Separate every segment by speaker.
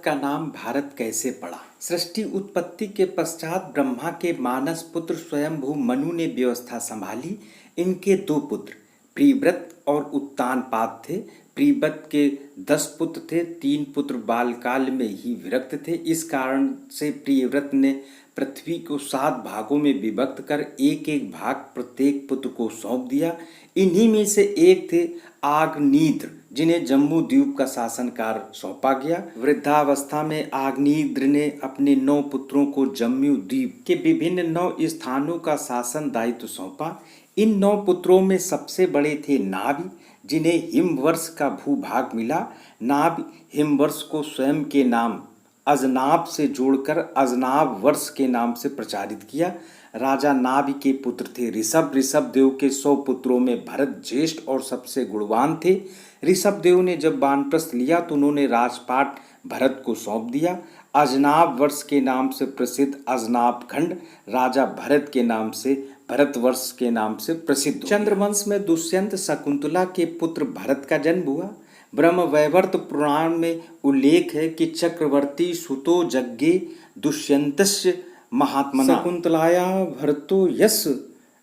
Speaker 1: का नाम भारत कैसे पड़ा? सृष्टि उत्पत्ति के पश्चात ब्रह्मा के मानस पुत्र स्वयंभू मनु ने व्यवस्था संभाली। इनके दो पुत्र प्रिव्रत और उत्तानपाद थे। प्रिव्रत के 10 पुत्र थे, 3 पुत्र बालकाल में ही विरक्त थे। इस कारण से प्रिव्रत ने पृथ्वी को 7 भागों में विभक्त कर एक एक भाग प्रत्येक पुत्र को सौंप दिया। इन्हीं में से एक थे आग्नेयद्र, जिन्हें जम्बू द्वीप का शासनकार सौंपा गया। वृद्धावस्था में आग्नेयद्र ने अपने 9 पुत्रों को जम्बू द्वीप के विभिन्न 9 स्थानों का शासन दायित्व सौंपा। इन 9 पुत्रों में सबसे बड़े थे नाभि, जिन्हें हिमवर्ष का भूभाग मिला। नाभि हिमवर्ष को स्वयं के नाम अजनाब से जोड़कर अजनाब वर्ष के नाम से प्रचारित किया। राजा नाभि के पुत्र थे ऋषभ। ऋषभ देव के 100 पुत्रों में भरत ज्येष्ठ और सबसे गुणवान थे। ऋषभ देव ने जब वानप्रस्थ लिया तो उन्होंने राजपाट भरत को सौंप दिया। अजनाब वर्ष के नाम से प्रसिद्ध अजनाब खंड राजा भरत के नाम से भरतवर्ष के नाम से प्रसिद्ध। चंद्रवंश में दुष्यंत शकुंतला के पुत्र भरत का जन्म हुआ। ब्रह्मवैवर्त पुराण में उल्लेख है कि चक्रवर्ती सुतो यज्ञे दुष्यंतस्य महात्मना शकुंतलाया भरतो यस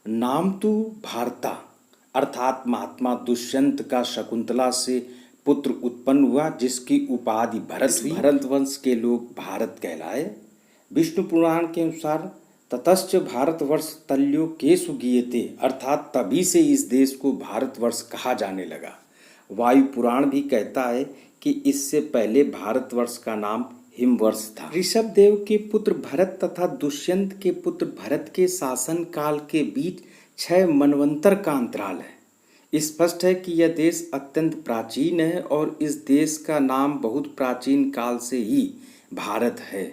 Speaker 1: नाम तु भारता, अर्थात महात्मा दुष्यंत का शकुंतला से पुत्र उत्पन्न हुआ, जिसकी उपाधि भरत हुई। भरतवंश के लोग भारत कहलाए। विष्णु पुराण के अनुसार ततश्च भारतवर्ष तल्यो केषु गीयते, अर्थात तभी से इस देश को भारतवर्ष कहा जाने लगा। वायु पुराण भी कहता है कि इससे पहले भारतवर्ष का नाम हिमवर्ष था। ऋषभ देव के पुत्र भरत तथा दुष्यंत के पुत्र भरत के शासन काल के बीच 6 मनवंतर का अंतराल है। स्पष्ट है कि यह देश अत्यंत प्राचीन है और इस देश का नाम बहुत प्राचीन काल से ही भारत है।